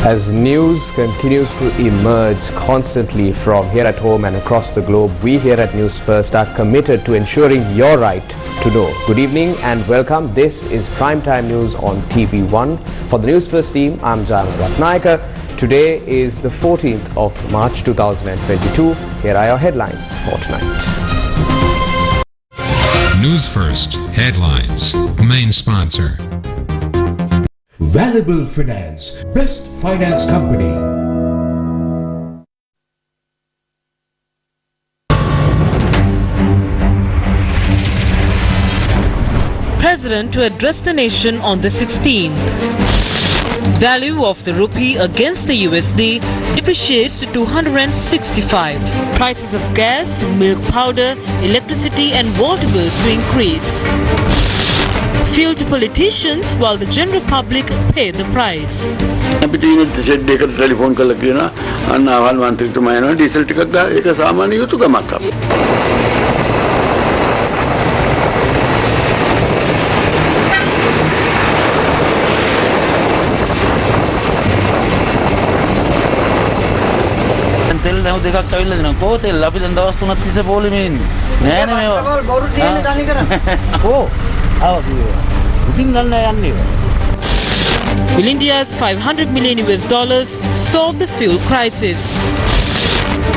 As news continues to emerge constantly from here at home and across the globe, we here at News First are committed to ensuring your right to know. Good evening and welcome. This is Primetime News on TV1. For the News First team, I'm Jana Ratnayaka. Today is the 14th of March 2022. Here are your headlines for tonight. News First headlines. Main sponsor. Valuable Finance, best finance company. President to address the nation on the 16th. Value of the rupee against the USD depreciates to 265. Prices of gas, milk powder, electricity and water bills to increase. Fuel to politicians while the general public pay the price. Telephone कर लगी ना अन्नावाल मंत्री तो मैं ना diesel ticket का एक सामान्य युतु का मक्का तेल दाम देखा कभी लगना को तेल अभी धंधा वस्तु नत्ती से बोली में नहीं नहीं बहुत तेल में जाने करा को Will India's $500 million solve the fuel crisis?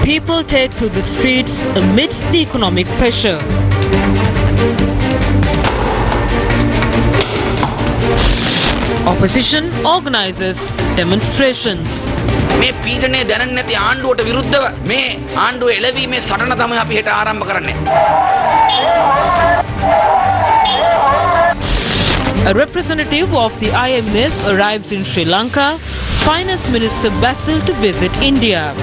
People take to the streets amidst the economic pressure. Opposition organizes demonstrations. මේ පීඩනය දැනන්නේ නැති ආණ්ඩුවට විරුද්ධව මේ ආණ්ඩුව එළවීමේ සටන තමයි අපි හෙට ආරම්භ කරන්නේ. A representative of the IMF arrives in Sri Lanka, Finance Minister Basil to visit India.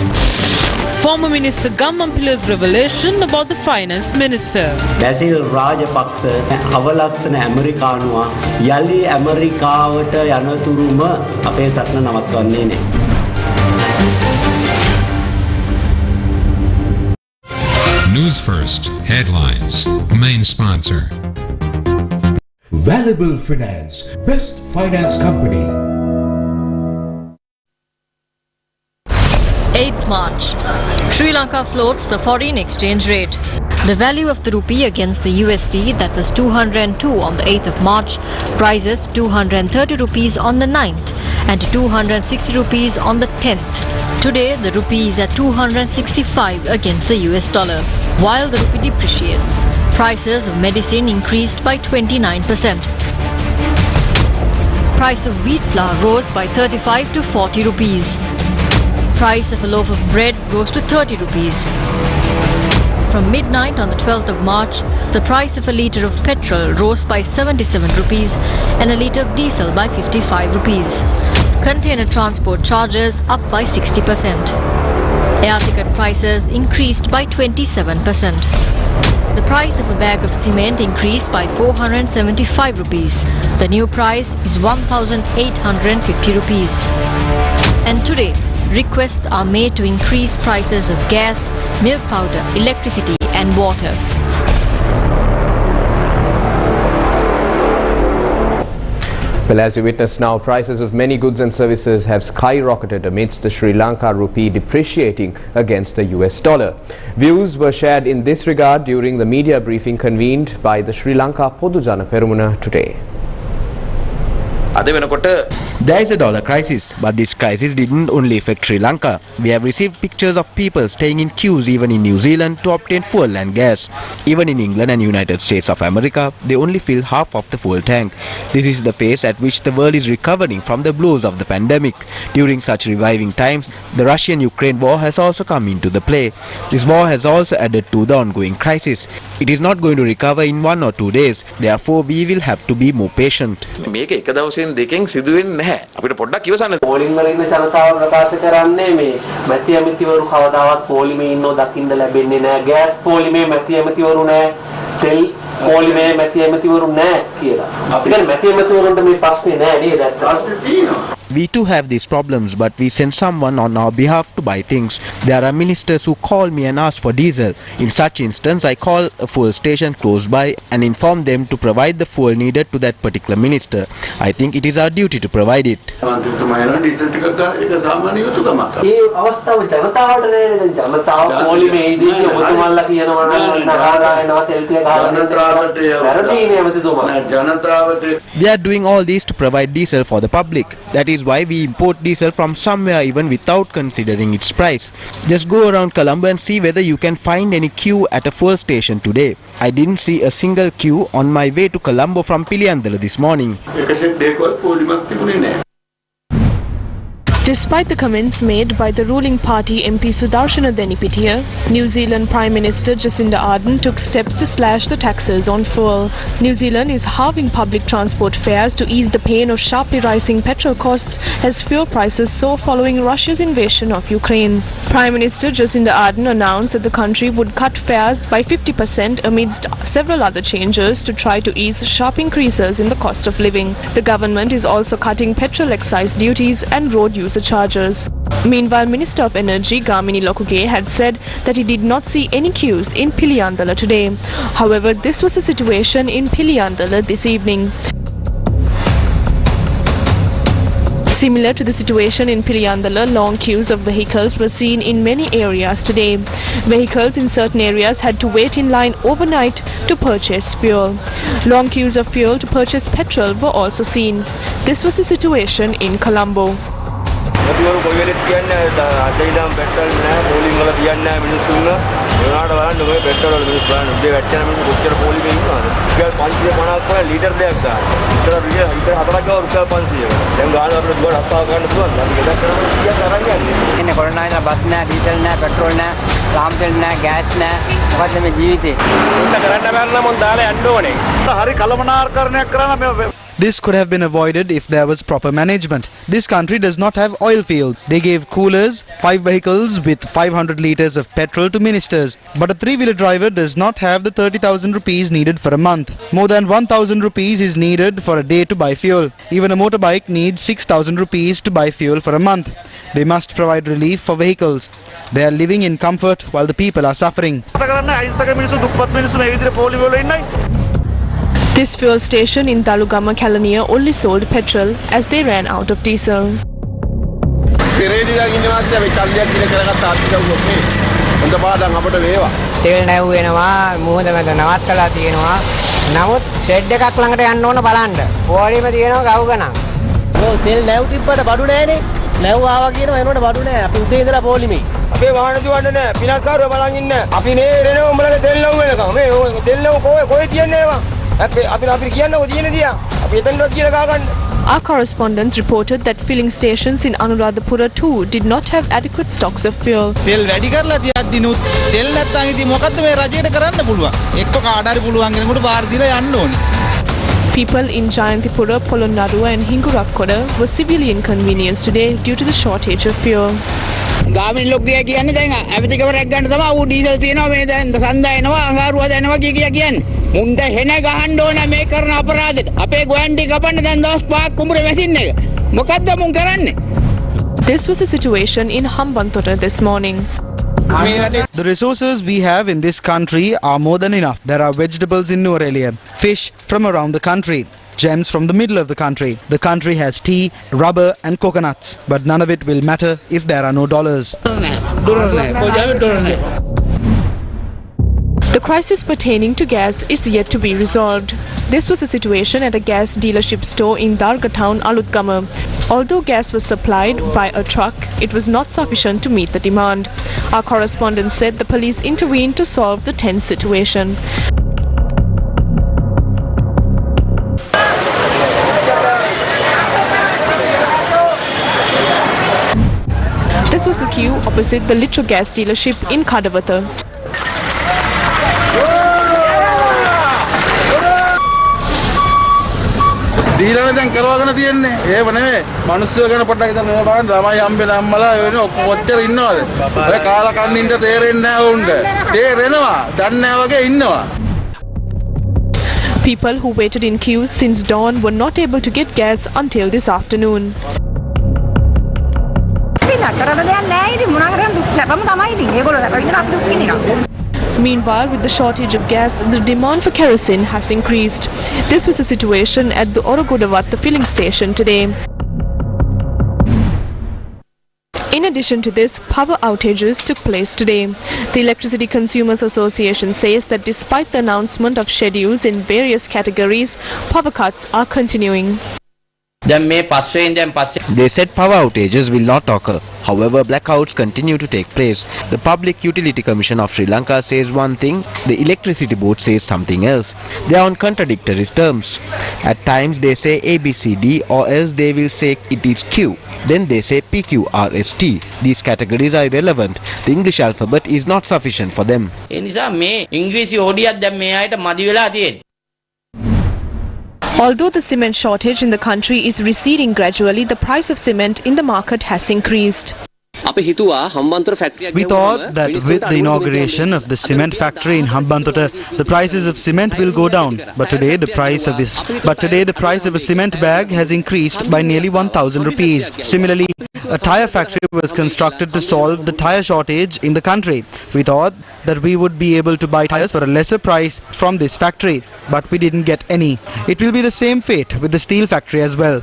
Former Minister Gamampila's revelation about the Finance Minister. Basil Rajapaksa අවලස්සන ඇමරිකානුවා යලි ඇමරිකාවට යනතුරුම අපේ සටන නවත්වන්නේ නැහැ. News First headlines. Main sponsor. Valuable Finance, best finance company. 8th March. Sri Lanka floats the foreign exchange rate. The value of the rupee against the USD, that was 202 on the 8th of March, rises 230 rupees on the 9th and 260 rupees on the 10th. Today, the rupee is at 265 against the US dollar, while the rupee depreciates. Prices of medicine increased by 29%. Price of wheat flour rose by 35 to 40 rupees. Price of a loaf of bread rose to 30 rupees. From midnight on the 12th of March, the price of a litre of petrol rose by 77 rupees and a litre of diesel by 55 rupees. Container transport charges up by 60%. Air ticket prices increased by 27%. The price of a bag of cement increased by 475 rupees. The new price is 1,850 rupees. And today, requests are made to increase prices of gas, milk powder, electricity and water. Well, as you witness now, prices of many goods and services have skyrocketed amidst the Sri Lanka rupee depreciating against the US dollar. Views were shared in this regard during the media briefing convened by the Sri Lanka Podujana Perumuna today. There is a dollar crisis, but this crisis didn't only affect Sri Lanka. We have received pictures of people staying in queues even in New Zealand to obtain fuel and gas. Even in England and United States of America, they only fill half of the fuel tank. This is the pace at which the world is recovering from the blows of the pandemic. During such reviving times, the Russian-Ukraine war has also come into the play. This war has also added to the ongoing crisis. It is not going to recover in 1 or 2 days. Therefore, we will have to be more patient. දෙකෙන් සිදු වෙන්නේ නැහැ අපිට පොඩ්ඩක් ඉවසන්න පොලිං වල ඉන්න ජනතාව ප්‍රකාශ කරන්නේ මේ මැති ඇමතිවරු කවදාවත් පොලිමේ ඉන්නව දකින්න ලැබෙන්නේ නැහැ ගෑස් පොලිමේ මැති ඇමතිවරු නැහැ තෙල් පොලිමේ මැති ඇමතිවරු නැහැ කියලා. ඒ කියන්නේ මැති ඇමතිවරුන්ට මේ ප්‍රශ්නේ නැහැ නේද? ප්‍රශ්නේ තියෙනවා. We too have these problems, but we send someone on our behalf to buy things. There are ministers who call me and ask for diesel. In such instance, I call a fuel station close by and inform them to provide the fuel needed to that particular minister. I think it is our duty to provide it. We are doing all this to provide diesel for the public. That is why we import diesel from somewhere even without considering its price. Just go around Colombo and see whether you can find any queue at a fuel station today. I didn't see a single queue on my way to Colombo from Piliyandala this morning. Despite the comments made by the ruling party MP Sudarshana Denipitiya, New Zealand Prime Minister Jacinda Ardern took steps to slash the taxes on fuel. New Zealand is halving public transport fares to ease the pain of sharply rising petrol costs as fuel prices soar following Russia's invasion of Ukraine. Prime Minister Jacinda Ardern announced that the country would cut fares by 50% amidst several other changes to try to ease sharp increases in the cost of living. The government is also cutting petrol excise duties and road use charges. Meanwhile, Minister of Energy Gamini Lokuge had said that he did not see any queues in Piliyandala today. However, this was the situation in Piliyandala this evening. Similar to the situation in Piliyandala, long queues of vehicles were seen in many areas today. Vehicles in certain areas had to wait in line overnight to purchase fuel. Long queues of fuel to purchase petrol were also seen. This was the situation in Colombo. This could have been avoided if there was proper management. This country does not have oil field. They gave coolers, 5 vehicles with 500 litres of petrol to ministers. But a 3-wheeler driver does not have the 30,000 rupees needed for a month. More than 1,000 rupees is needed for a day to buy fuel. Even a motorbike needs 6,000 rupees to buy fuel for a month. They must provide relief for vehicles. They are living in comfort while the people are suffering. This fuel station in Dalugama Kalaniya only sold petrol as they ran out of diesel. Our correspondents reported that filling stations in Anuradhapura too did not have adequate stocks of fuel. People in Jayantipura, Polonnaruwa and Hingurakkota were severely inconvenienced today due to the shortage of fuel. ගාමින් ලොක්කයා කියන්නේ දැන් ඇවිතිකවරක් ගන්න තමයි ඌ diesel තියනවා මේ දැන් සඳ එනවා අඟහරුවා දැනවා කියන්නේ මුන්ට හෙන ගහන්න ඕන මේ කරන අපරාධෙට අපේ ගෝයන්ටි කපන්න දැන් දවස් 5ක් කුඹුරේ වැසින්න එක මොකද්ද මුන් කරන්නේ. This was the situation in Hambantota this morning. The resources we have in this country are more than enough. There are vegetables in Nuwara, fish from around the country, gems from the middle of the country. The country has tea, rubber and coconuts, but none of it will matter if there are no dollars. The crisis pertaining to gas is yet to be resolved. This was the situation at a gas dealership store in Darga town, Alutgama. Although gas was supplied by a truck, it was not sufficient to meet the demand. Our correspondent said the police intervened to solve the tense situation. This was the queue opposite the Litro gas dealership in Kadawatha. දීලානේ දැන් කරවගෙන තියන්නේ. ඒව නෙවෙයි. මිනිස්සු ගැන පොඩ්ඩක් හිතන්න මේ බලන්න ළමයි අම්බේ අම්මලා වෙන ඔච්චර ඉන්නවද? ඔය කාලා කන්නින්ට තේරෙන්නේ නැහැ උන්ට. තේරෙනවා. දන්නේ නැහැ වගේ ඉන්නවා. People who waited in queues since dawn were not able to get gas until this afternoon. Meanwhile, with the shortage of gas, the demand for kerosene has increased. This was the situation at the Orogodavatta filling station today. In addition to this, power outages took place today. The Electricity Consumers Association says that despite the announcement of schedules in various categories, power cuts are continuing. They said power outages will not occur. However, blackouts continue to take place. The Public Utility Commission of Sri Lanka says one thing, the Electricity Board says something else. They are on contradictory terms. At times they say ABCD or else they will say it is Q. Then they say PQRST. These categories are irrelevant. The English alphabet is not sufficient for them. Although the cement shortage in the country is receding gradually, the price of cement in the market has increased. We thought that with the inauguration of the cement factory in Hambantota, the prices of cement will go down. But today the price of a cement bag has increased by nearly 1,000 rupees. Similarly, a tyre factory was constructed to solve the tyre shortage in the country. We thought that we would be able to buy tyres for a lesser price from this factory, but we didn't get any. It will be the same fate with the steel factory as well.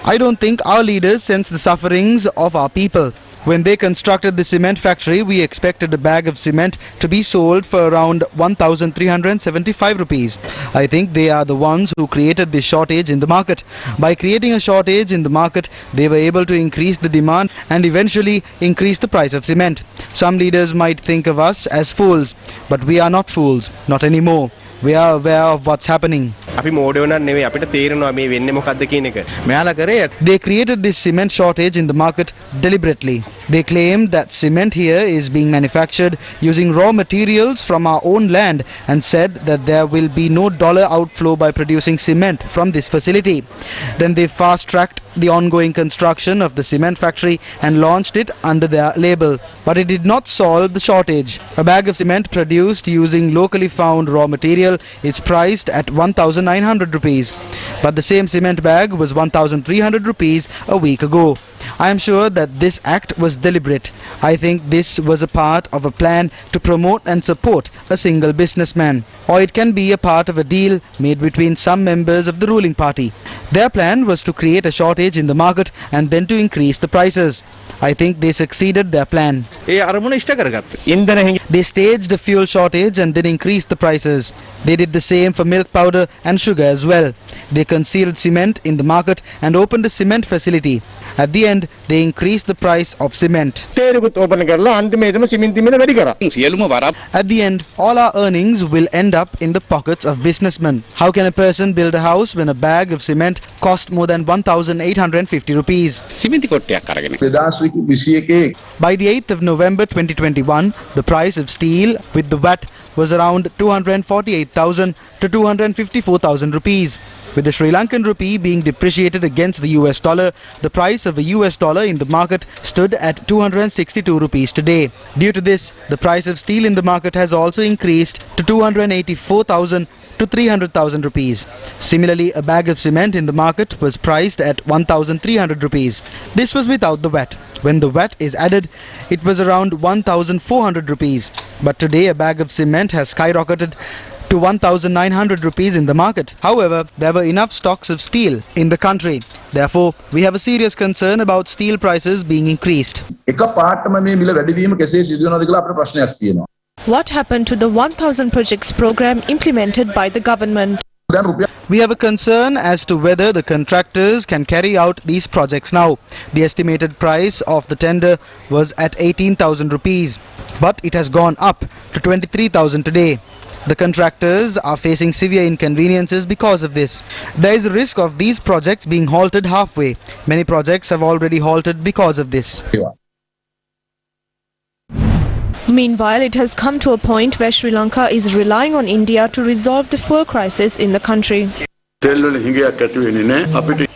I don't think our leaders sense the sufferings of our people. When they constructed the cement factory, we expected a bag of cement to be sold for around 1,375 rupees. I think they are the ones who created this shortage in the market. By creating a shortage in the market, they were able to increase the demand and eventually increase the price of cement. Some leaders might think of us as fools, but we are not fools, not anymore. We are aware of what's happening. They created this cement shortage in the market deliberately. They claim that cement here is being manufactured using raw materials from our own land and said that there will be no dollar outflow by producing cement from this facility. Then they fast-tracked the ongoing construction of the cement factory and launched it under their label. But it did not solve the shortage. A bag of cement produced using locally found raw material is priced at 1,900 rupees. But the same cement bag was 1,300 rupees a week ago. I am sure that this act was deliberate. I think this was a part of a plan to promote and support a single businessman. Or it can be a part of a deal made between some members of the ruling party. Their plan was to create a shortage in the market and then to increase the prices. I think they succeeded their plan. They staged a fuel shortage and then increased the prices. They did the same for milk powder and sugar as well. They concealed cement in the market and opened a cement facility. At the end, they increased the price of cement. At the end, all our earnings will end up in the pockets of businessmen. How can a person build a house when a bag of cement costs more than 1,850 rupees? By the 8th of November 2021, the price of steel with the VAT was around 248,000 to 254,000 rupees. With the Sri Lankan rupee being depreciated against the US dollar, the price of a US dollar in the market stood at 262 rupees today. Due to this, the price of steel in the market has also increased to 284,000 to 300,000 rupees. Similarly, a bag of cement in the market was priced at 1,300 rupees. This was without the VAT. When the VAT is added, it was around 1,400 rupees. But today a bag of cement has skyrocketed to 1,900 rupees in the market. However, there were enough stocks of steel in the country. Therefore, we have a serious concern about steel prices being increased. What happened to the 1,000 projects program implemented by the government? We have a concern as to whether the contractors can carry out these projects now. The estimated price of the tender was at 18,000 rupees, but it has gone up to 23,000 today. The contractors are facing severe inconveniences because of this. There is a risk of these projects being halted halfway. Many projects have already halted because of this. Meanwhile, it has come to a point where Sri Lanka is relying on India to resolve the fuel crisis in the country.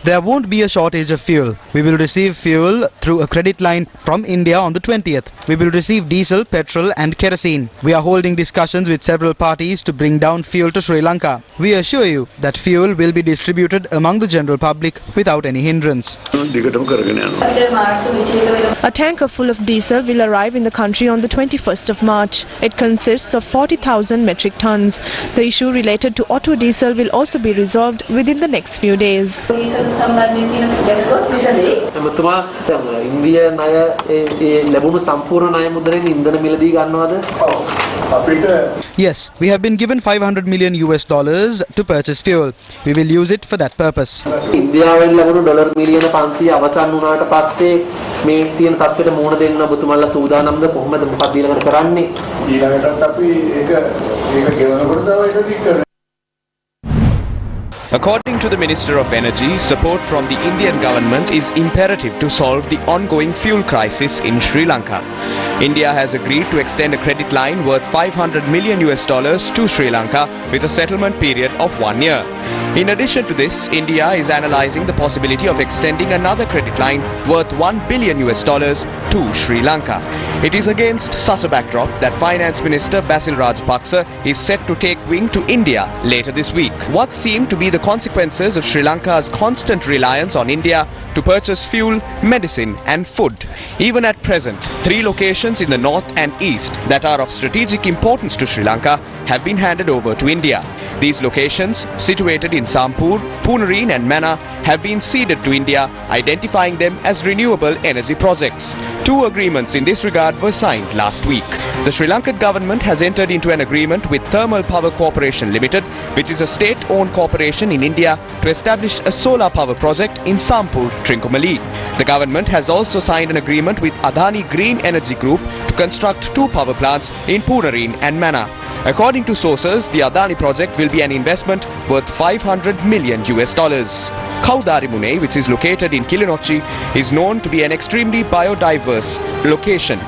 there won't be a shortage of fuel. We will receive fuel through a credit line from India on the 20th. We will receive diesel, petrol and kerosene. We are holding discussions with several parties to bring down fuel to Sri Lanka. We assure you that fuel will be distributed among the general public without any hindrance. A tanker full of diesel will arrive in the country on the 21st of March. It consists of 40,000 metric tons. The issue related to auto diesel will also be resolved within the next few days. Yes, we have been given $500 million to purchase fuel. We will use it for that purpose. According to the Minister of Energy, support from the Indian government is imperative to solve the ongoing fuel crisis in Sri Lanka. India has agreed to extend a credit line worth $500 million to Sri Lanka with a settlement period of 1 year. In addition to this, India is analysing the possibility of extending another credit line worth $1 billion to Sri Lanka. It is against such a backdrop that Finance Minister Basil Rajapaksa is set to take wing to India later this week. What seem to be the consequences of Sri Lanka's constant reliance on India to purchase fuel, medicine and food. Even at present, 3 locations in the north and east that are of strategic importance to Sri Lanka have been handed over to India. These locations, situated in Sampur, Punareen and Mannar, have been ceded to India, identifying them as renewable energy projects. 2 agreements in this regard were signed last week. The Sri Lankan government has entered into an agreement with Thermal Power Corporation Limited, which is a state-owned corporation in India, to establish a solar power project in Sampur, Trincomalee. The government has also signed an agreement with Adani Green Energy Group to construct 2 power plants in Punareen and Mannar. According to sources, the Adani project will be an investment worth $500 million. Kaudarimune, which is located in Kilinochchi, is known to be an extremely biodiverse location.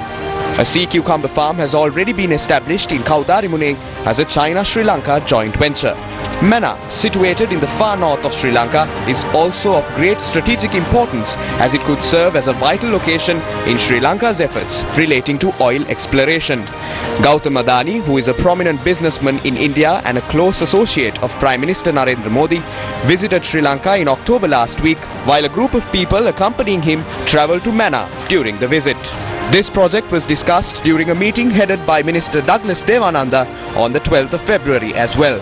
A sea cucumber farm has already been established in Kaudarimune as a China-Sri Lanka joint venture. Mannar, situated in the far north of Sri Lanka, is also of great strategic importance as it could serve as a vital location in Sri Lanka's efforts relating to oil exploration. Gautam Adani, who is a prominent businessman in India and a close associate of Prime Minister Narendra Modi, visited Sri Lanka in October last week, while a group of people accompanying him travelled to Mannar during the visit. This project was discussed during a meeting headed by Minister Douglas Devananda on the 12th of February as well.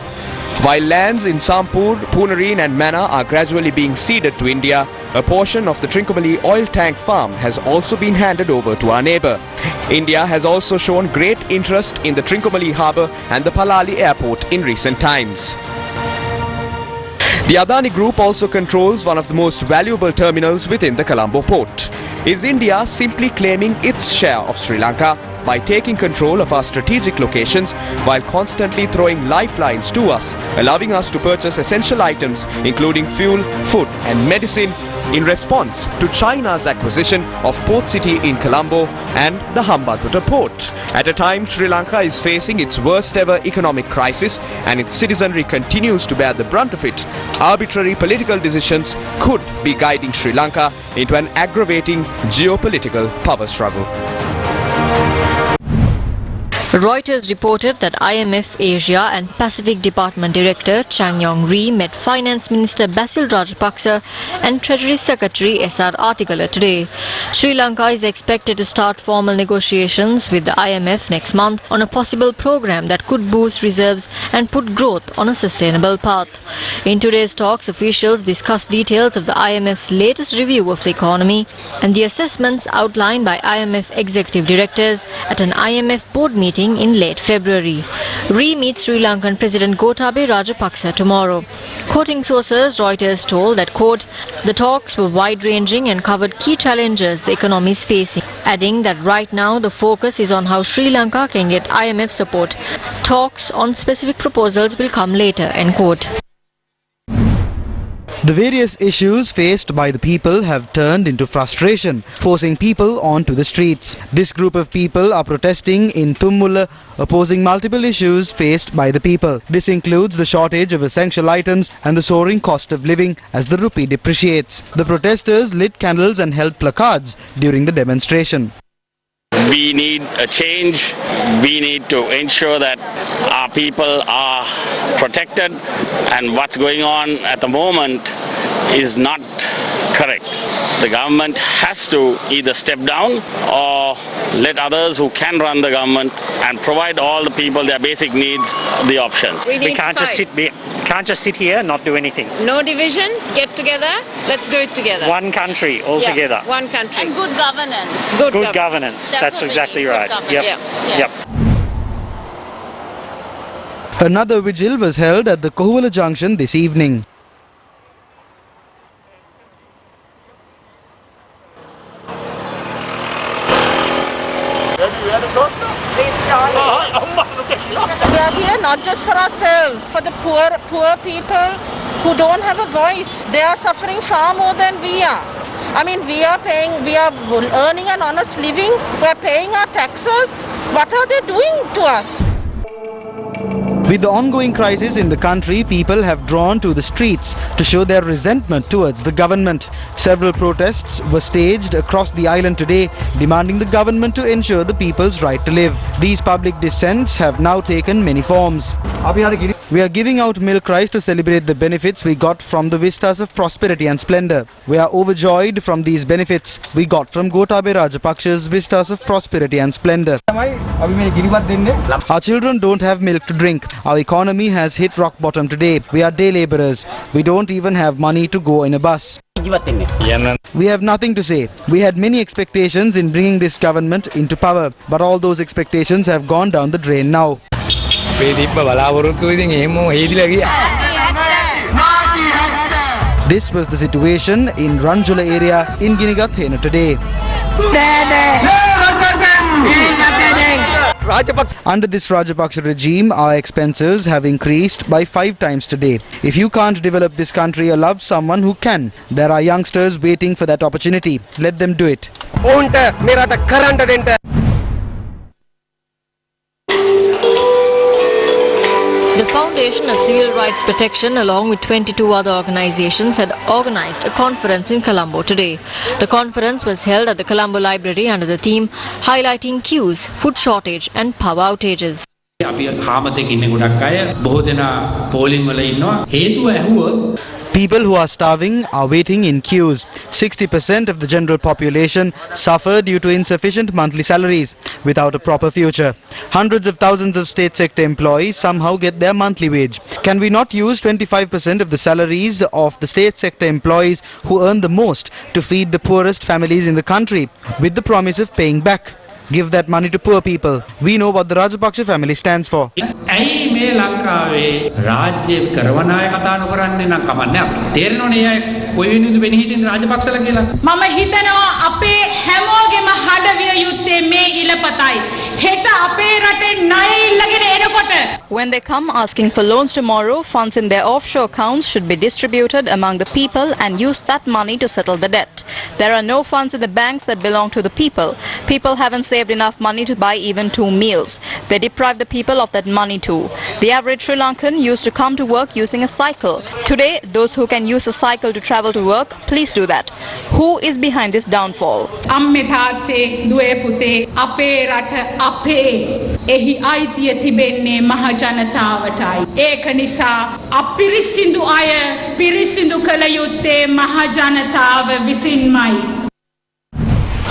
While lands in Sampur, Punareen and Mannar are gradually being ceded to India, a portion of the Trincomalee oil tank farm has also been handed over to our neighbour. India has also shown great interest in the Trincomalee harbour and the Palali airport in recent times. The Adani Group also controls one of the most valuable terminals within the Colombo port. Is India simply claiming its share of Sri Lanka by taking control of our strategic locations while constantly throwing lifelines to us, allowing us to purchase essential items including fuel, food and medicine in response to China's acquisition of Port City in Colombo and the Hambantota port? At a time Sri Lanka is facing its worst ever economic crisis and its citizenry continues to bear the brunt of it, arbitrary political decisions could be guiding Sri Lanka into an aggravating geopolitical power struggle. Reuters reported that IMF Asia and Pacific Department Director Chang Yong Ree met Finance Minister Basil Rajapaksa and Treasury Secretary S.R. Artikala today. Sri Lanka is expected to start formal negotiations with the IMF next month on a possible program that could boost reserves and put growth on a sustainable path. In today's talks, officials discussed details of the IMF's latest review of the economy and the assessments outlined by IMF executive directors at an IMF board meeting in late February. Ree meets Sri Lankan President Gotabaya Rajapaksa tomorrow. Quoting sources, Reuters told that, quote, the talks were wide-ranging and covered key challenges the economy is facing, adding that right now the focus is on how Sri Lanka can get IMF support. Talks on specific proposals will come later, end quote. The various issues faced by the people have turned into frustration, forcing people onto the streets. This group of people are protesting in Tummulla, opposing multiple issues faced by the people. This includes the shortage of essential items and the soaring cost of living as the rupee depreciates. The protesters lit candles and held placards during the demonstration. We need a change. We need to ensure that our people are protected, and what's going on at the moment is not correct. The government has to either step down or let others who can run the government and provide all the people their basic needs the options. We can't just sit here and not do anything. No division, get together, let's do it together. One country all together. One country. And good governance. Good governance. That's exactly right. Yep. Another vigil was held at the Kohuwala Junction this evening. We are here not just for ourselves, for the poor people who don't have a voice. They are suffering far more than we are. I mean, we are earning an honest living, we are paying our taxes. What are they doing to us? With the ongoing crisis in the country, people have drawn to the streets to show their resentment towards the government. Several protests were staged across the island today, demanding the government to ensure the people's right to live. These public dissents have now taken many forms. We are giving out milk rice to celebrate the benefits we got from the vistas of prosperity and splendor. We are overjoyed from these benefits we got from Gotabaya Rajapaksa's vistas of prosperity and splendor. Our children don't have milk to drink. Our economy has hit rock bottom today. We are day laborers. We don't even have money to go in a bus. We have nothing to say. We had many expectations in bringing this government into power, but all those expectations have gone down the drain now. This was the situation in Ranjula area in Ginigathena today. Under this Rajapaksa regime, our expenses have increased by 5 times today. If you can't develop this country or love someone who can, there are youngsters waiting for that opportunity. Let them do it. The Foundation of Civil Rights Protection, along with 22 other organizations, had organized a conference in Colombo today. The conference was held at the Colombo Library under the theme highlighting queues, food shortage and power outages. People who are starving are waiting in queues. 60% of the general population suffer due to insufficient monthly salaries without a proper future. Hundreds of thousands of state sector employees somehow get their monthly wage. Can we not use 25% of the salaries of the state sector employees who earn the most to feed the poorest families in the country with the promise of paying back? Give that money to poor people. We know what the Rajapaksa family stands for. When they come asking for loans tomorrow, funds in their offshore accounts should be distributed among the people and use that money to settle the debt. There are no funds in the banks that belong to the people. People haven't saved enough money to buy even 2 meals. They deprive the people of that money too. The average Sri Lankan used to come to work using a cycle. Today, those who can use a cycle to travel to work, please do that. Who is behind this downfall? එහි අයිතිය තිබෙන්නේ මහ ජනතාවටයි. ඒක නිසා අපිරිසිදු අය පිරිසිදු කළ යුත්තේ මහ ජනතාව විසින්මයි.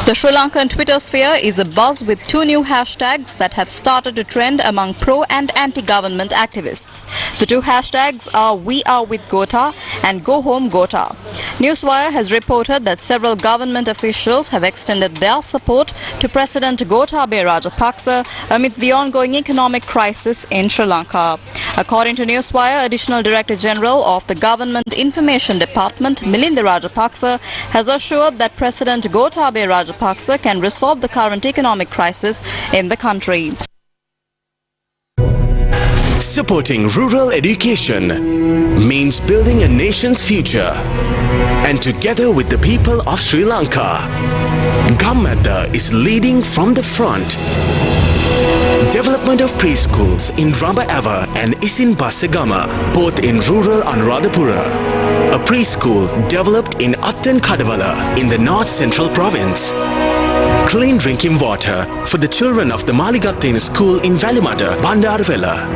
The Sri Lankan Twitter sphere is abuzz with 2 new hashtags that have started to trend among pro and anti-government activists. The 2 hashtags are We Are With Gota and Go Home Gota. Newswire has reported that several government officials have extended their support to President Gotabaya Rajapaksa amidst the ongoing economic crisis in Sri Lanka. According to Newswire, Additional Director General of the Government Information Department, Milinda Rajapaksa, has assured that President Gotabaya Rajapaksa can resolve the current economic crisis in the country. Supporting rural education means building a nation's future. And together with the people of Sri Lanka, Gammadda is leading from the front. Development of preschools in Ramba Ava and Isin Basagama, both in rural Anuradhapura. A preschool developed in Attan Kadavala in the North Central Province. Clean drinking water for the children of the Maligatten School in Valimata, Bandarvela.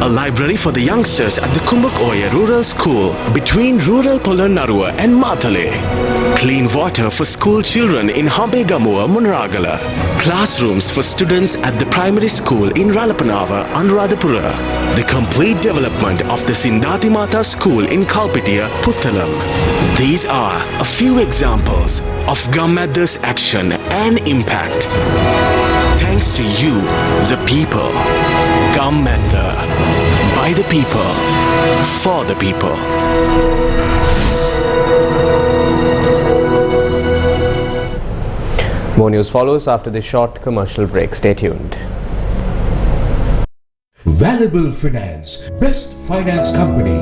A library for the youngsters at the Kumbuk Oya Rural School between rural Polonnaruwa and Matale. Clean water for school children in Hambegamua, Munragala. Classrooms for students at the primary school in Ralapanava, Anuradhapura. The complete development of the Sindati Mata School in Kalpitiya, Puttalam. These are a few examples of Gammadda's action and impact. Thanks to you, the people. Gammadda. By the people. For the people. More news follows after this short commercial break. Stay tuned. Valuable Finance, best finance company.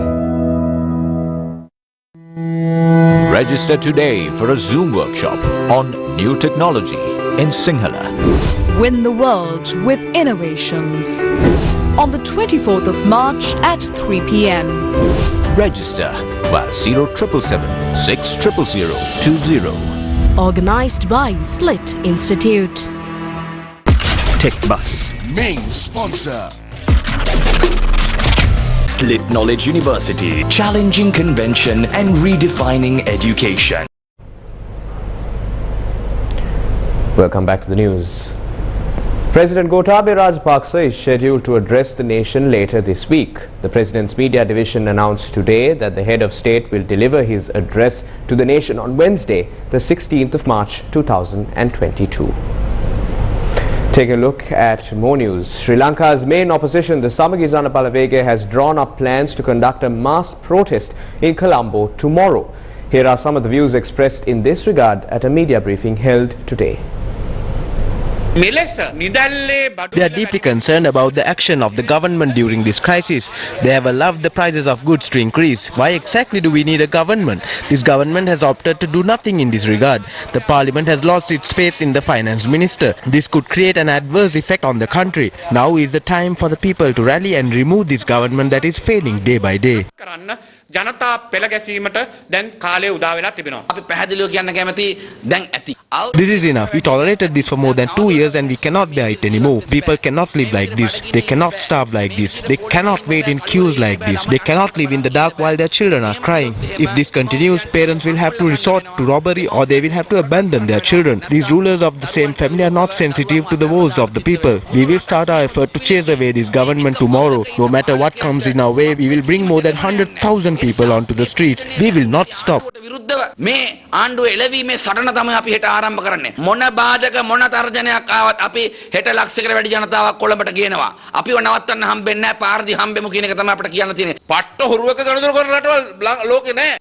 Register today for a Zoom workshop on new technology in Sinhala. Win the world with innovations. On the 24th of March at 3 p.m. Register via 0777 600 20. Organized by Slit Institute. Tech Bus. Main sponsor. Slit Knowledge University. Challenging convention and redefining education. Welcome back to the news. President Gotabaya Rajapaksa is scheduled to address the nation later this week. The President's media division announced today that the head of state will deliver his address to the nation on Wednesday, the 16th of March 2022. Taking a look at more news. Sri Lanka's main opposition, the Samagi Janapalavege, has drawn up plans to conduct a mass protest in Colombo tomorrow. Here are some of the views expressed in this regard at a media briefing held today. They are deeply concerned about the action of the government during this crisis. They have allowed the prices of goods to increase. Why exactly do we need a government? This government has opted to do nothing in this regard. The parliament has lost its faith in the finance minister. This could create an adverse effect on the country. Now is the time for the people to rally and remove this government that is failing day by day. ජනතා පෙළ ගැසීමට දැන් කාලය උදා වෙලා තිබෙනවා. අපි පැහැදිලිව කියන්න කැමති දැන් ඇති. This is enough. We tolerated this for more than 2 years and we cannot bear it anymore. People cannot live like this. They cannot starve like this. They cannot wait in queues like this. They cannot live in the dark while their children are crying. If this continues, parents will have to resort to robbery or they will have to abandon their children. These rulers of the same family are not sensitive to the woes of the people. We will start our effort to chase away this government tomorrow. No matter what comes in our way, we will bring more than 100,000 people onto the streets. We will not stop. මේ ආණ්ඩුව එළවීමේ සටන තමයි අපි හෙට ආරම්භ කරන්නේ. මොන බාධක මොන තර්ජනයක් ආවත් අපි හෙට ලක්ෂයකට වැඩි ජනතාවක් කොළඹට ගේනවා. අපිව නවත්තන්න හම්බෙන්නේ නැහැ. පාරදී හම්බෙමු කියන එක තමයි අපිට කියන්න තියෙන්නේ. පට්ට හොරුවක ගනුදෙනු කරන රටවල් ලෝකේ නැහැ.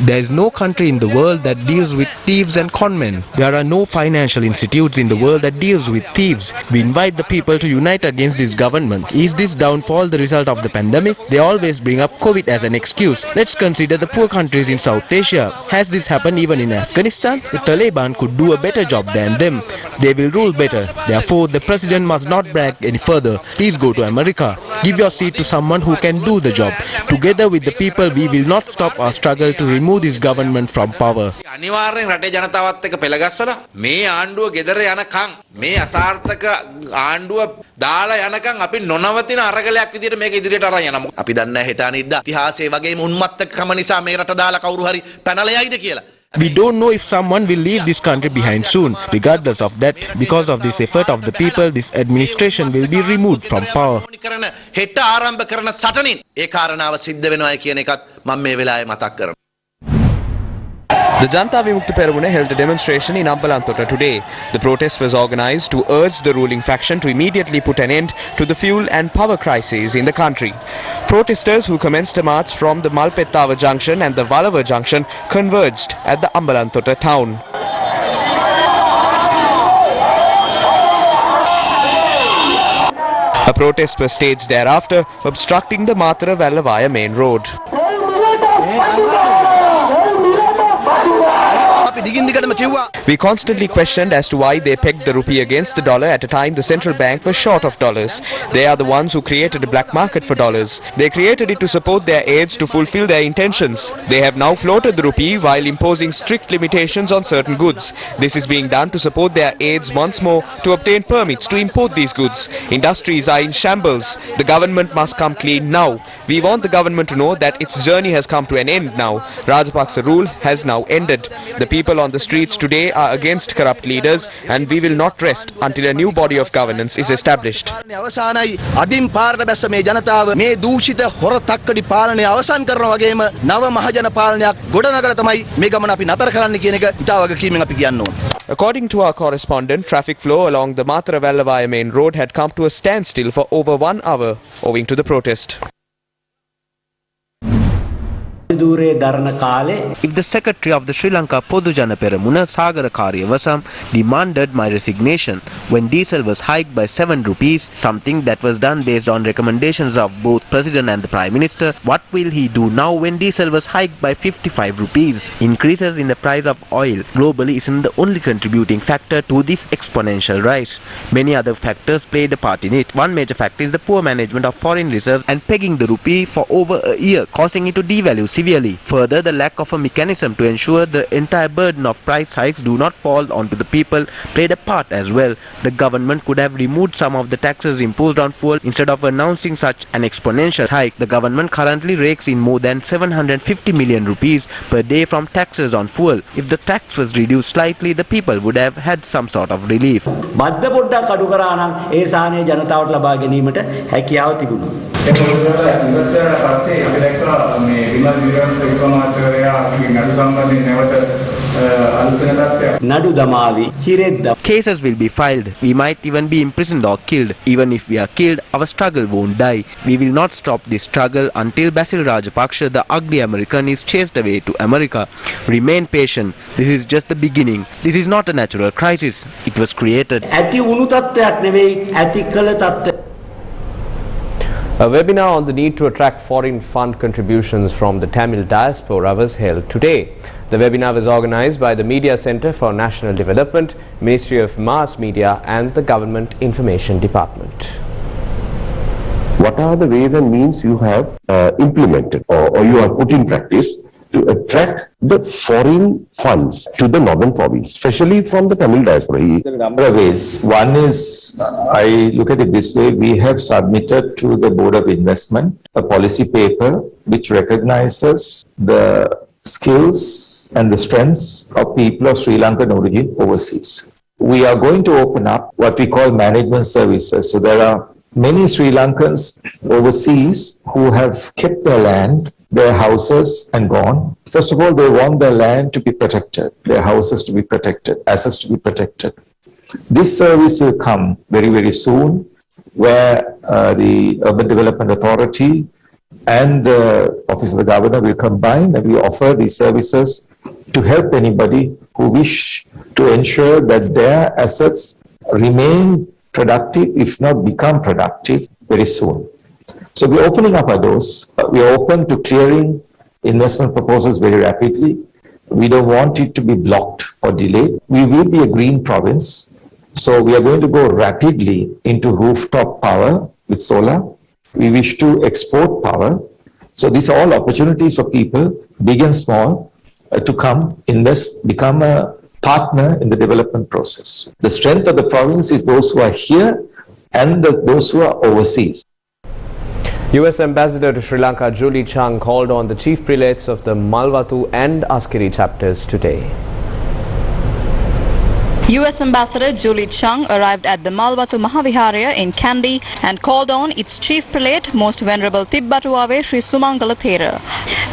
There is no country in the world that deals with thieves and conmen. There are no financial institutes in the world that deals with thieves. We invite the people to unite against this government. Is this downfall the result of the pandemic? They always bring up COVID as an excuse. Let's consider the poor countries in South Asia. Has this happened even in Afghanistan? The Taliban could do a better job than them. They will rule better. Therefore, the president must not brag any further. Please go to America. Give your seat to someone who can do the job. Together with the people, we will not stop our struggle to remove this government from power. අනිවාර්යෙන් රටේ ජනතාවත් එක්ක පෙළගස්සලා මේ ආණ්ඩුව ගෙදර යනකම් මේ අසාර්ථක ආණ්ඩුව දාලා යනකම් අපි නොනවතින අරගලයක් විදියට මේක ඉදිරියට අරන් යනවා. අපි දන්නේ හෙට අනිද්දා ඉතිහාසයේ වගේම උන්මත්තකම නිසා මේ රට දාලා කවුරු හරි පැනලා යයිද කියලා. We don't know if someone will leave this country behind soon. Regardless of that, because of this effort of the people, this administration will be removed from power. හෙට ආරම්භ කරන සටනින් ඒ කාරණාව සිද්ධ වෙනවා කියන එකත් මම මේ වෙලාවේ මතක් කරනවා. The Janata Vimukta Peramuna held a demonstration in Ambalanthota today. The protest was organized to urge the ruling faction to immediately put an end to the fuel and power crises in the country. Protesters who commenced a march from the Malpettava junction and the Valava junction converged at the Ambalanthota town. A protest was staged thereafter, obstructing the Matara Vallavaya main road. We constantly questioned as to why they pegged the rupee against the dollar at a time the central bank was short of dollars. They are the ones who created a black market for dollars. They created it to support their aides to fulfill their intentions. They have now floated the rupee while imposing strict limitations on certain goods. This is being done to support their aides once more to obtain permits to import these goods. Industries are in shambles. The government must come clean now. We want the government to know that its journey has come to an end now. Rajapaksa rule has now ended. The people on the streets today are against corrupt leaders, and we will not rest until a new body of governance is established. According to our correspondent, traffic flow along the Matara Vallavaya main road had come to a standstill for over 1 hour owing to the protest. If the secretary of the Sri Lanka Podujana Peramuna Sagara Karyavasam demanded my resignation when diesel was hiked by 7 rupees, something that was done based on recommendations of both President and the Prime Minister, what will he do now when diesel was hiked by 55 rupees? Increases in the price of oil globally isn't the only contributing factor to this exponential rise. Many other factors played a part in it. One major factor is the poor management of foreign reserves and pegging the rupee for over a year, causing it to devalue severely. Further, the lack of a mechanism to ensure the entire burden of price hikes do not fall onto the people played a part as well. The government could have removed some of the taxes imposed on fuel instead of announcing such an exponential hike. The government currently rakes in more than 750 million rupees per day from taxes on fuel. If the tax was reduced slightly, the people would have had some sort of relief. Cases will be filed. We might even be imprisoned or killed. Even if we are killed, our struggle won't die. We will not stop this struggle until Basil Rajapaksha, the ugly American, is chased away to America. Remain patient. This is just the beginning. This is not a natural crisis. It was created. A webinar on the need to attract foreign fund contributions from the Tamil diaspora was held today. The webinar was organized by the Media Center for National Development, Ministry of Mass Media and the Government Information Department. What are the ways and means you have implemented or you are put in practice to attract the foreign funds to the northern province, especially from the Tamil diaspora? There are a number of ways. One is, I look at it this way, we have submitted to the Board of Investment a policy paper which recognizes the skills and the strengths of people of Sri Lankan origin overseas. We are going to open up what we call management services. So there are many Sri Lankans overseas who have kept their land, their houses and gone. First of all, they want their land to be protected, their houses to be protected, assets to be protected. This service will come very, very soon, where the Urban Development Authority and the Office of the Governor will combine, and we offer these services to help anybody who wish to ensure that their assets remain productive, if not become productive, very soon. So we're opening up our doors. We are open to clearing investment proposals very rapidly. We don't want it to be blocked or delayed. We will be a green province. So we are going to go rapidly into rooftop power with solar. We wish to export power. So these are all opportunities for people, big and small, to come, invest, become a partner in the development process. The strength of the province is those who are here and those who are overseas. US Ambassador to Sri Lanka Julie Chung called on the chief prelates of the Malwatu and Askeri chapters today. US Ambassador Julie Chung arrived at the Malwatu Mahaviharaya in Kandy and called on its chief prelate, Most Venerable Tibbatuave Sri Sumangala Thera.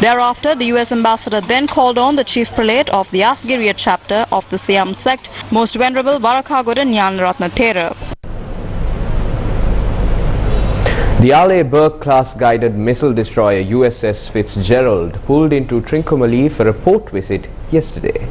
Thereafter, the US Ambassador then called on the chief prelate of the Asgiriya chapter of the Siam sect, Most Venerable Varakagoda Jnanaratna Thera. The R.A. Burke-class guided missile destroyer USS Fitzgerald pulled into Trincomalee for a port visit yesterday.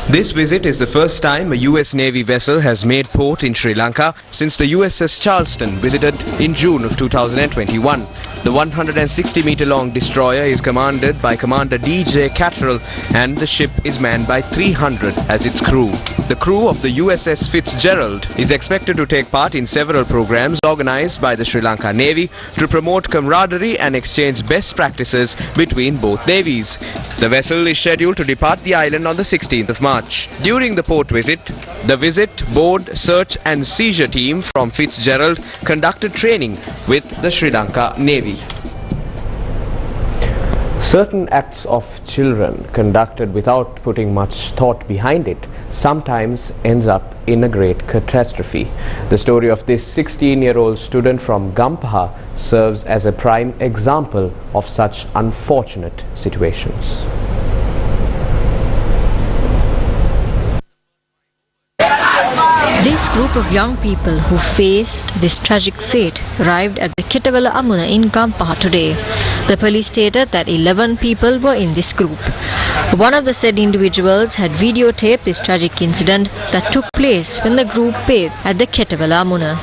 This visit is the first time a US Navy vessel has made port in Sri Lanka since the USS Charleston visited in June of 2021. The 160-meter-long destroyer is commanded by Commander D.J. Catterall and the ship is manned by 300 as its crew. The crew of the USS Fitzgerald is expected to take part in several programs organized by the Sri Lanka Navy to promote camaraderie and exchange best practices between both navies. The vessel is scheduled to depart the island on the 16th of March. During the port visit, the board, search and seizure team from Fitzgerald conducted training with the Sri Lanka Navy. Certain acts of children conducted without putting much thought behind it sometimes ends up in a great catastrophe. The story of this 16-year-old student from Gampaha serves as a prime example of such unfortunate situations. This group of young people who faced this tragic fate arrived at the Ketawala Amuna in Gampaha today. The police stated that 11 people were in this group. One of the said individuals had videotaped this tragic incident that took place when the group bathed at the Ketawala Amuna.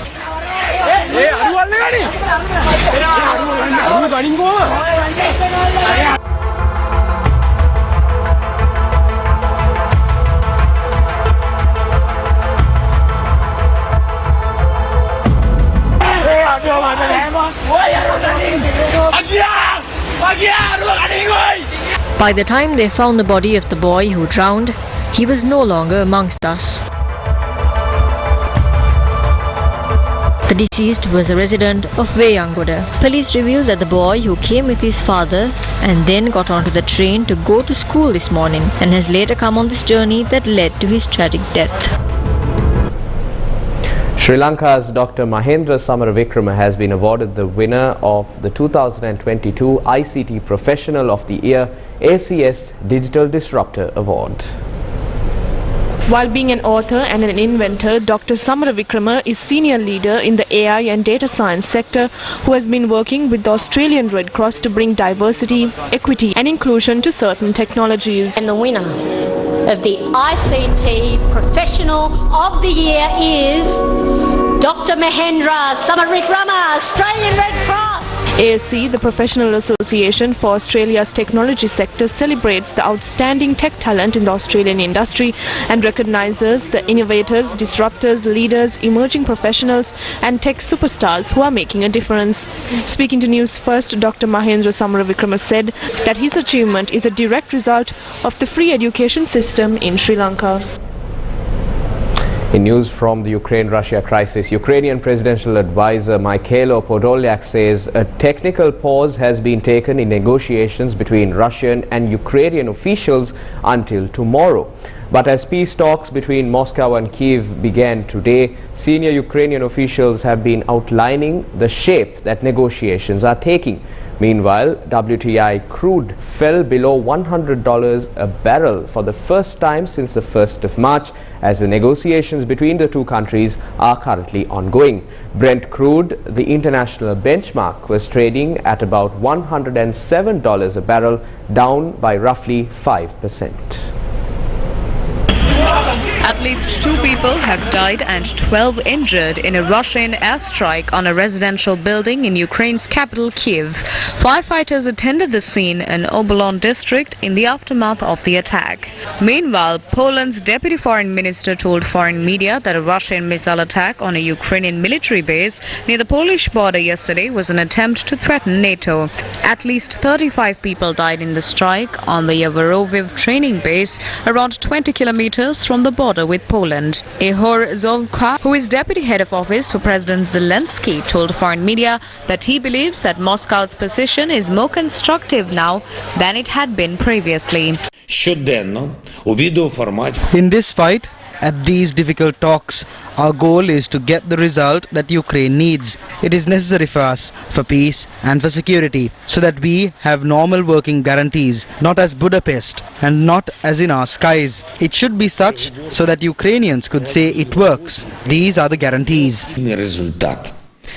By the time they found the body of the boy who drowned, he was no longer amongst us. The deceased was a resident of Veyangoda. Police revealed that the boy who came with his father and then got onto the train to go to school this morning and has later come on this journey that led to his tragic death. Sri Lanka's Dr. Mahendra Samaravikrama has been awarded the winner of the 2022 ICT Professional of the Year ACS Digital Disruptor Award. While being an author and an inventor, Dr. Samaravikrama is senior leader in the AI and data science sector who has been working with the Australian Red Cross to bring diversity, equity and inclusion to certain technologies. And the winner of the ICT Professional of the Year is Dr. Mahendra Samaravikrama, Australian Red Cross. ASC, the Professional Association for Australia's technology sector, celebrates the outstanding tech talent in the Australian industry and recognises the innovators, disruptors, leaders, emerging professionals and tech superstars who are making a difference. Speaking to Newsfirst, Dr. Mahendra Samaravikrama said that his achievement is a direct result of the free education system in Sri Lanka. In news from the Ukraine-Russia crisis, Ukrainian presidential advisor Mikhailo Podolyak says a technical pause has been taken in negotiations between Russian and Ukrainian officials until tomorrow. But as peace talks between Moscow and Kyiv began today, senior Ukrainian officials have been outlining the shape that negotiations are taking. Meanwhile, WTI crude fell below $100 a barrel for the first time since the 1st of March as the negotiations between the two countries are currently ongoing. Brent crude, the international benchmark, was trading at about $107 a barrel, down by roughly 5%. At least 2 people have died and 12 injured in a Russian airstrike on a residential building in Ukraine's capital, Kyiv. Firefighters attended the scene in Obolon district in the aftermath of the attack. Meanwhile, Poland's deputy foreign minister told foreign media that a Russian missile attack on a Ukrainian military base near the Polish border yesterday was an attempt to threaten NATO. At least 35 people died in the strike on the Yawaroviv training base around 20 kilometers from the border with Poland. Ihor Zovka, who is deputy head of office for President Zelensky, told foreign media that he believes that Moscow's position is more constructive now than it had been previously. In this fight, at these difficult talks, our goal is to get the result that Ukraine needs. It is necessary for us, for peace and for security, so that we have normal working guarantees, not as Budapest and not as in our skies. It should be such so that Ukrainians could say it works. These are the guarantees. Результат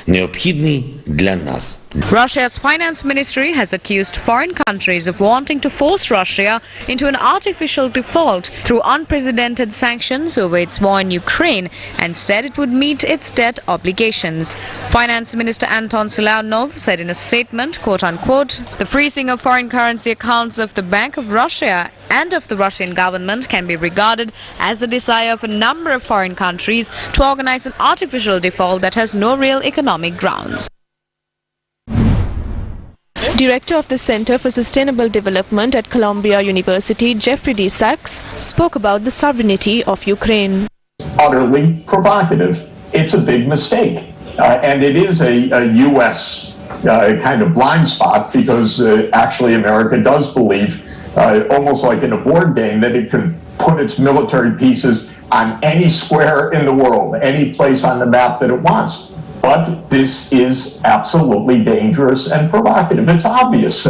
необхідний для нас. Russia's finance ministry has accused foreign countries of wanting to force Russia into an artificial default through unprecedented sanctions over its war in Ukraine and said it would meet its debt obligations. Finance Minister Anton Siluanov said in a statement, quote-unquote, the freezing of foreign currency accounts of the Bank of Russia and of the Russian government can be regarded as the desire of a number of foreign countries to organize an artificial default that has no real economic grounds. Director of the Center for Sustainable Development at Columbia University, Jeffrey D. Sachs, spoke about the sovereignty of Ukraine. Utterly provocative. It's a big mistake. And it is a U.S. Kind of blind spot because actually America does believe, almost like in a board game, that it could put its military pieces on any square in the world, any place on the map that it wants. But this is absolutely dangerous and provocative. It's obvious.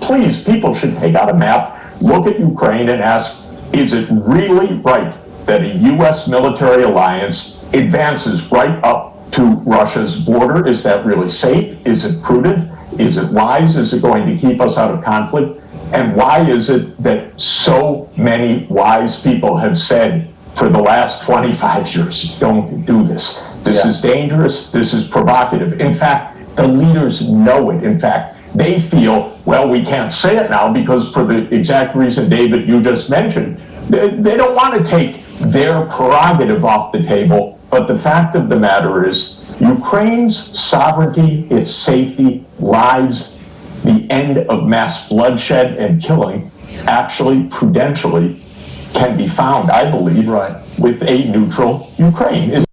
Please, people should take out a map, look at Ukraine and ask, is it really right that a U.S. military alliance advances right up to Russia's border? Is that really safe? Is it prudent? Is it wise? Is it going to keep us out of conflict? And why is it that so many wise people have said for the last 25 years, don't do this? This is dangerous. This is provocative. In fact, the leaders know it. In fact, they feel, well, we can't say it now because for the exact reason, David, you just mentioned, they don't want to take their prerogative off the table. But the fact of the matter is Ukraine's sovereignty, its safety, lives, the end of mass bloodshed and killing actually prudentially can be found, I believe, with a neutral Ukraine.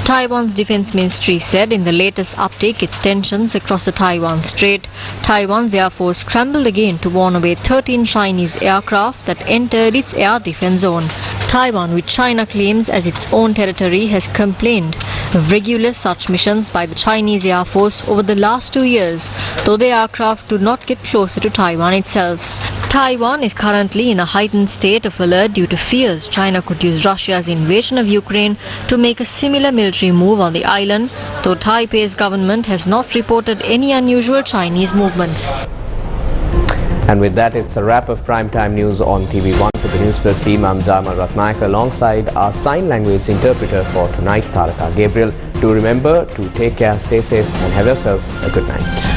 Taiwan's defense ministry said in the latest uptick its tensions across the Taiwan Strait, Taiwan's Air Force scrambled again to warn away 13 Chinese aircraft that entered its air defense zone. Taiwan, which China claims as its own territory, has complained of regular such missions by the Chinese Air Force over the last 2 years, though the aircraft do not get closer to Taiwan itself. Taiwan is currently in a heightened state of alert due to fears China could use Russia's invasion of Ukraine to make a similar military move on the island, though Taipei's government has not reported any unusual Chinese movements. And with that, it's a wrap of primetime news on TV1. For the Newsfirst team, I'm Jamal Ratnayaka alongside our sign language interpreter for tonight, Taraka Gabriel. Do remember to take care, stay safe and have yourself a good night.